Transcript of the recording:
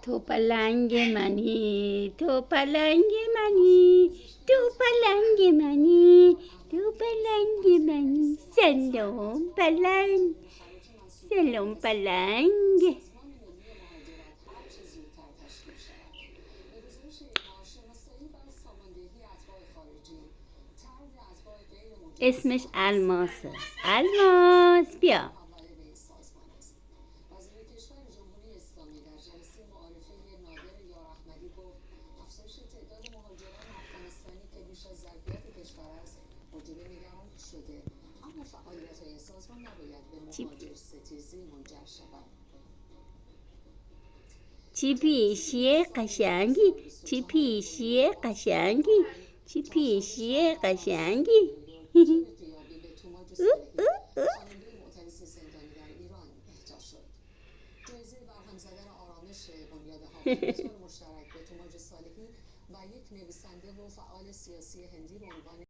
تو پلنگ منی، تو پلنگ منی، تو پلنگ منی، تو پلنگ منی. سلام پلنگ، سلام پلنگ. اسمش الماسه. الماس بیا. چی پیشیه قشنگی، چی پیشیه قشنگی، چی پیشیه قشنگی.